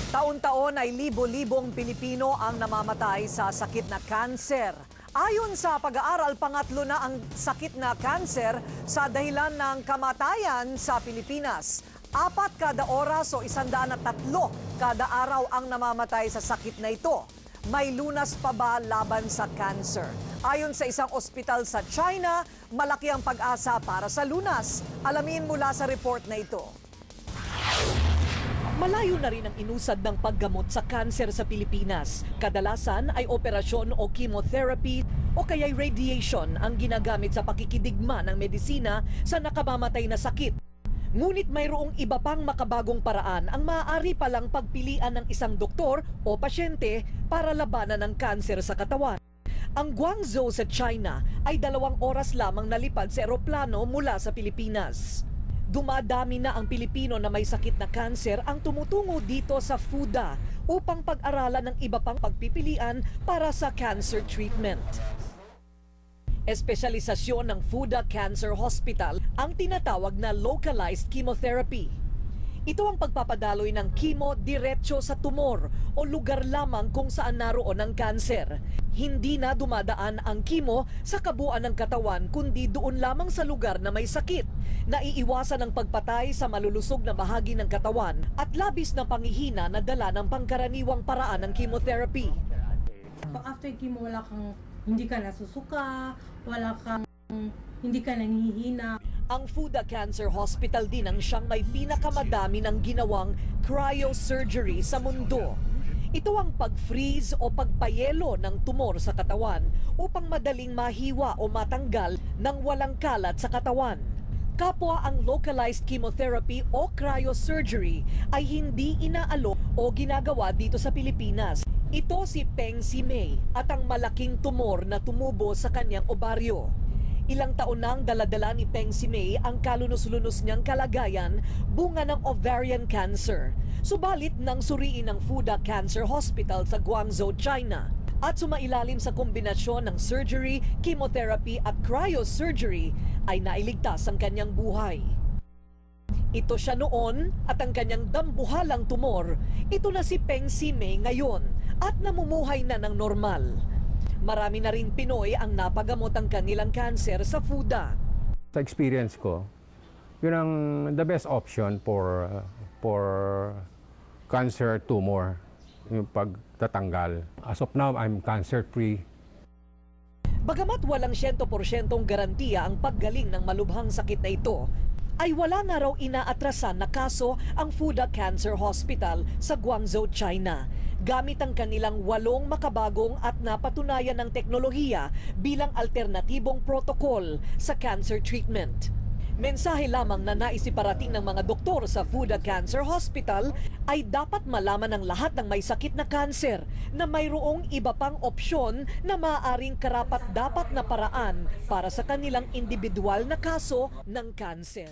Taon-taon ay libo-libong Pilipino ang namamatay sa sakit na kanser. Ayon sa pag-aaral, pangatlo na ang sakit na kanser sa dahilan ng kamatayan sa Pilipinas. 4 kada oras o 103 kada araw ang namamatay sa sakit na ito. May lunas pa ba laban sa cancer? Ayon sa isang ospital sa China, malaki ang pag-asa para sa lunas. Alamin mula sa report na ito. Malayo na rin ang inusad ng paggamot sa kanser sa Pilipinas. Kadalasan ay operasyon o chemotherapy o kaya'y radiation ang ginagamit sa pakikidigma ng medisina sa nakamamatay na sakit. Ngunit mayroong iba pang makabagong paraan ang maaari palang pagpilian ng isang doktor o pasyente para labanan ng kanser sa katawan. Ang Guangzhou sa China ay 2 oras lamang nalipad sa eroplano mula sa Pilipinas. Dumadami na ang Pilipino na may sakit na kanser ang tumutungo dito sa FUDA upang pag-aralan ng iba pang pagpipilian para sa cancer treatment. Espesyalisasyon ng FUDA Cancer Hospital ang tinatawag na localized chemotherapy. Ito ang pagpapadaloy ng chemo diretso sa tumor o lugar lamang kung saan naroon ang kanser. Hindi na dumadaan ang chemo sa kabuuan ng katawan kundi doon lamang sa lugar na may sakit. Naiiwasan ang pagpatay sa malulusog na bahagi ng katawan at labis na panghihina na dala ng pangkaraniwang paraan ng chemotherapy. Pag after chemo, hindi ka nasusuka, hindi ka nanghihina. Ang FUDA Cancer Hospital din ang siyang may pinakamadami ng ginawang cryosurgery sa mundo. Ito ang pag-freeze o pagpayelo ng tumor sa katawan upang madaling mahiwa o matanggal ng walang kalat sa katawan. Kapwa ang localized chemotherapy o cryosurgery ay hindi inaalok o ginagawa dito sa Pilipinas. Ito si Peng Simei at ang malaking tumor na tumubo sa kanyang obaryo. Ilang taon nang daladala ni Peng Simei ang kalunos-lunos niyang kalagayan bunga ng ovarian cancer. Subalit nang suriin ng FUDA Cancer Hospital sa Guangzhou, China at sumailalim sa kombinasyon ng surgery, chemotherapy at cryosurgery ay nailigtas ang kanyang buhay. Ito siya noon at ang kanyang dambuhalang tumor, ito na si Peng Simei ngayon at namumuhay na ng normal. Marami na rin Pinoy ang napagamot ang kanilang cancer sa FUDA. Sa experience ko, yun ang the best option for cancer tumor, yung pagtatanggal. As of now, I'm cancer-free. Bagamat walang 100% garantiya ang paggaling ng malubhang sakit na ito, ay wala nga raw inaatrasan na kaso ang FUDA Cancer Hospital sa Guangzhou, China. Gamit ang kanilang 8 makabagong at napatunayan ng teknolohiya bilang alternatibong protokol sa cancer treatment. Mensahe lamang na naisiparating ng mga doktor sa FUDA Cancer Hospital ay dapat malaman ng lahat ng may sakit na kanser na mayroong iba pang opsyon na maaaring karapat-dapat na paraan para sa kanilang individual na kaso ng kanser.